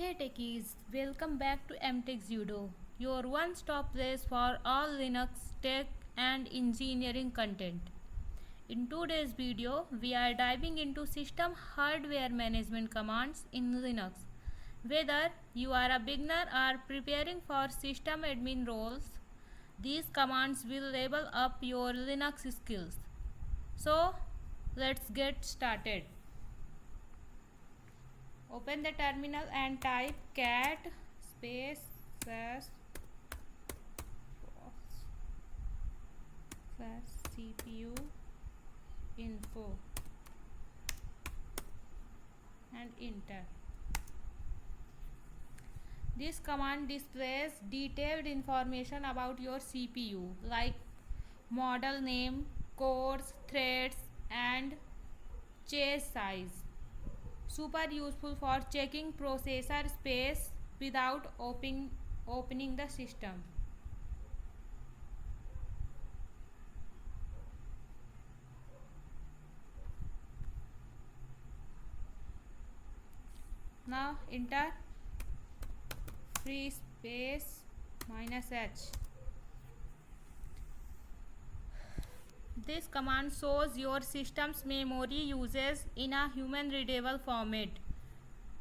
Hey techies, welcome back to MtechZudo, your one-stop place for all Linux tech and engineering content. In today's video, we are diving into system hardware management commands in Linux. Whether you are a beginner or preparing for system admin roles, these commands will level up your Linux skills. So, let's get started. Open the terminal and type cat space slash cpu info and enter. This command displays detailed information about your CPU like model name, cores, threads and chase size. Super useful for checking processor space without opening the system. Now enter free space -h. This command shows your system's memory uses in a human readable format.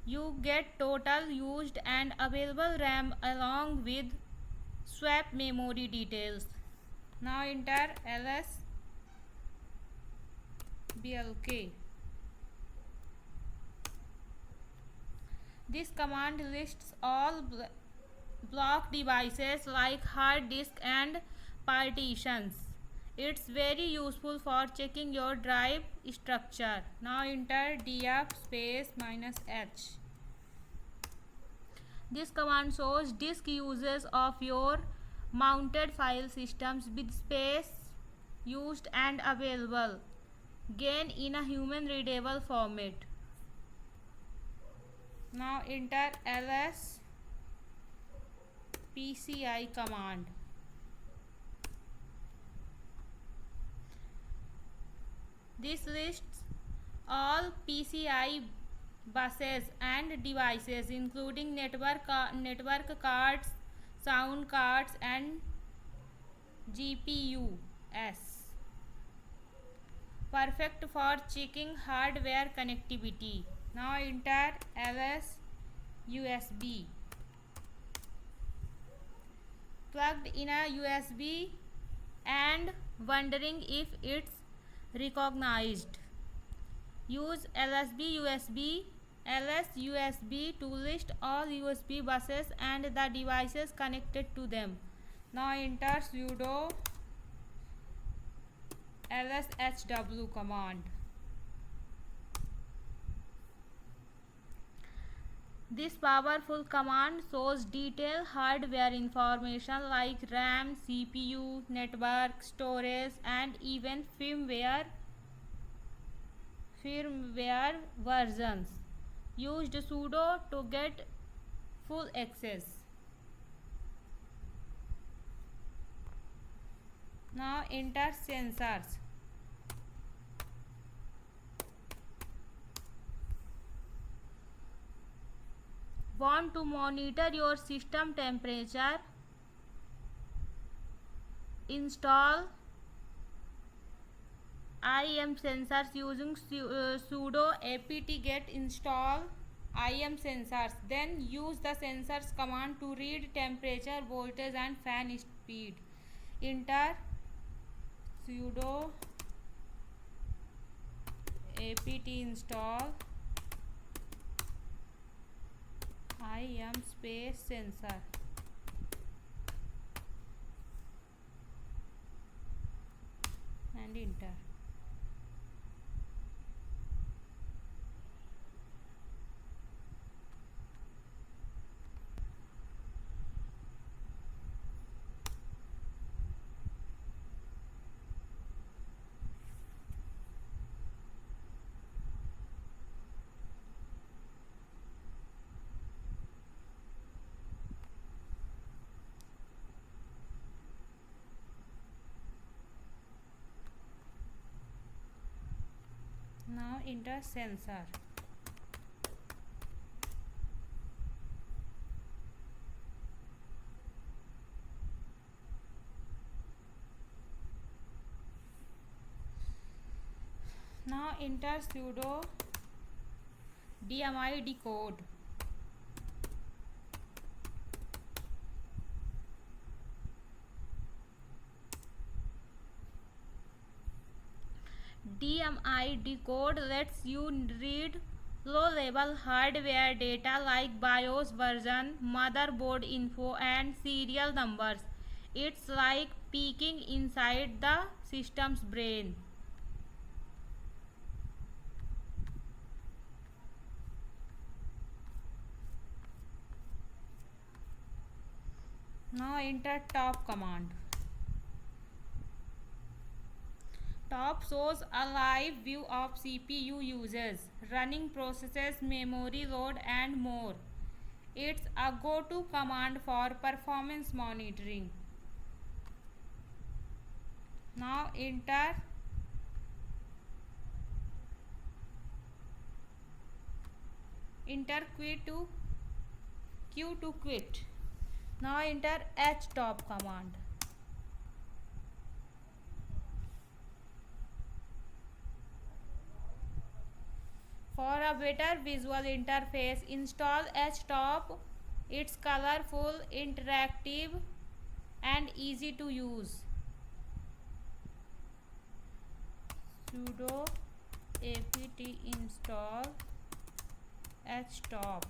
You get total used and available RAM along with swap memory details. Now enter ls blk. This command lists all block devices like hard disk and partitions. It's very useful for checking your drive structure. Now enter df space -h. This command shows disk uses of your mounted file systems with space used and available, again in a human readable format. Now enter ls pci command. This lists all PCI buses and devices including network cards, sound cards and GPUs. Perfect for checking hardware connectivity. Now enter ls USB. Plugged in a USB and wondering if it's recognized. Use ls USB to list all USB buses and the devices connected to them. Now enter sudo lshw command. This powerful command shows detailed hardware information like RAM, CPU, network, storage and even firmware versions. Used sudo to get full access. Now enter sensors. Want to monitor your system temperature? Install IM sensors using sudo apt-get install IM sensors. Then use the sensors command to read temperature, voltage and fan speed. Enter sudo apt install IM space sensor and enter. Now enter sensor. enter sudo dmi decode. DMI decode lets you read low-level hardware data like BIOS version, motherboard info and serial numbers. It's like peeking inside the system's brain. Now enter top command. Top shows a live view of CPU uses, running processes, memory load and more. It's a go-to command for performance monitoring. Now enter Q to quit. Now enter htop command. For a better visual interface, install htop. It's colorful, interactive and easy to use. Sudo apt install htop.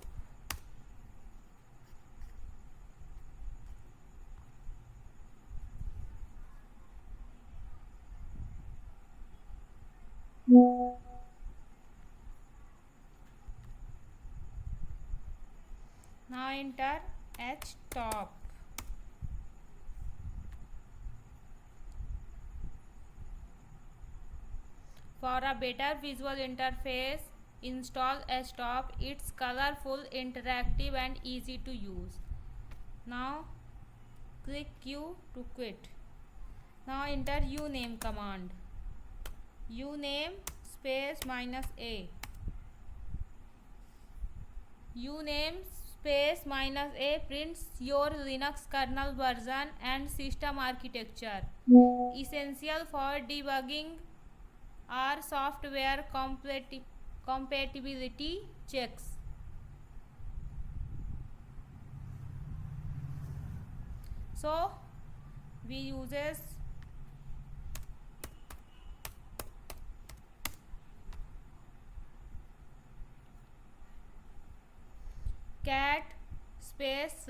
Now enter htop. For a better visual interface, install htop. It's colorful, interactive and easy to use. Now click Q to quit. Now enter uname command. Uname space -a. Uname space -a prints your Linux kernel version and system architecture. Essential for debugging are software compatibility checks. So we uses cat space /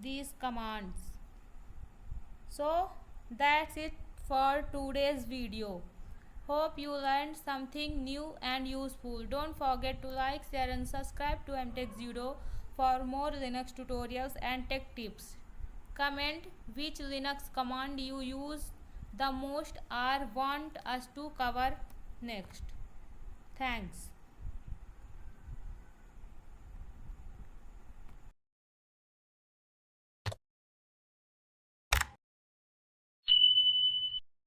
these commands. So that's it for today's video. Hope you learned something new and useful. Don't forget to like, share and subscribe to MtechZudo for more Linux tutorials and tech tips. Comment which Linux command you use the most or want us to cover next. Thanks.